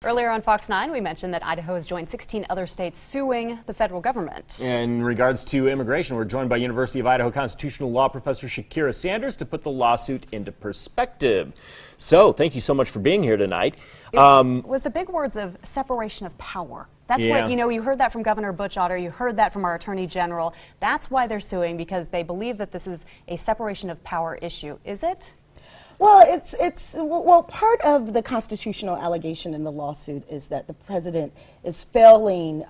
Earlier on Fox 9, we mentioned that Idaho has joined 16 other states suing the federal government. In regards to immigration, we're joined by University of Idaho constitutional law professor Shakira Sanders to put the lawsuit into perspective. So, thank you so much for being here tonight. It was the big words of separation of power. That's what, you heard that from Governor Butch Otter, you heard that from our Attorney General. That's why they're suing, because they believe that this is a separation of power issue. Is it? Well, well, part of the constitutional allegation in the lawsuit is that the president is failing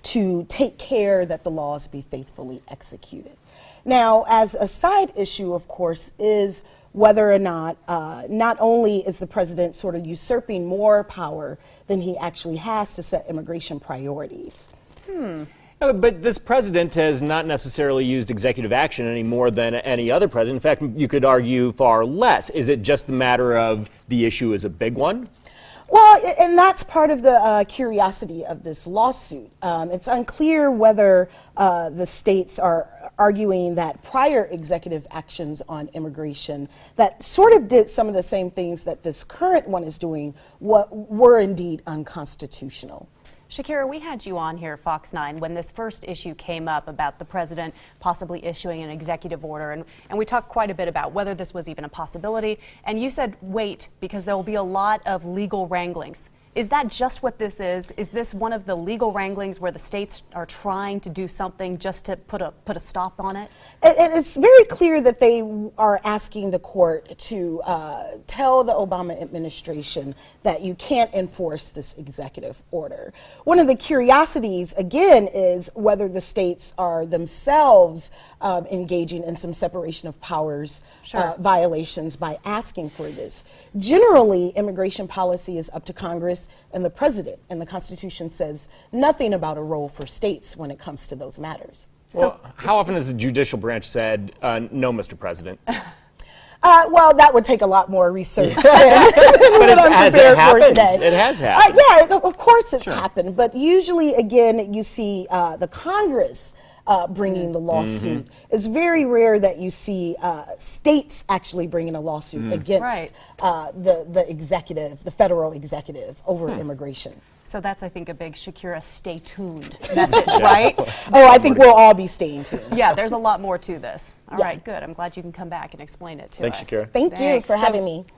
to take care that the laws be faithfully executed. Now, as a side issue, of course, is whether or not only is the president sort of usurping more power than he actually has to set immigration priorities. But this president has not necessarily used executive action any more than any other president. In fact, you could argue far less. Is it just the matter of the issue is a big one? Well, and that's part of the curiosity of this lawsuit. It's unclear whether the states are arguing that prior executive actions on immigration that sort of did some of the same things that this current one is doing were indeed unconstitutional. Shakira, we had you on here, Fox 9, when this first issue came up about the president possibly issuing an executive order, and we talked quite a bit about whether this was even a possibility, and you said wait, because there will be a lot of legal wranglings. Is that just what this is? Is this one of the legal wranglings where the states are trying to do something just to put a stop on it? And it's very clear that they are asking the court to tell the Obama administration that you can't enforce this executive order. One of the curiosities, again, is whether the states are themselves engaging in some separation of powers violations by asking for this. Generally, immigration policy is up to Congress and the president, and the Constitution says nothing about a role for states when it comes to those matters. Well, how often has the judicial branch said, no, Mr. President? Well, that would take a lot more research. But has it happened? It has happened. Yeah, of course it's happened. But usually, again, you see the Congress bringing the lawsuit. It's very rare that you see states actually bringing a lawsuit against the executive, the federal executive, over immigration. So that's, I think, a big Shakira stay tuned message, right? Oh, I think we'll all be staying tuned. Yeah, there's a lot more to this. All right, good. I'm glad you can come back and explain it to us. Thanks, Shakira. Thank you for having me.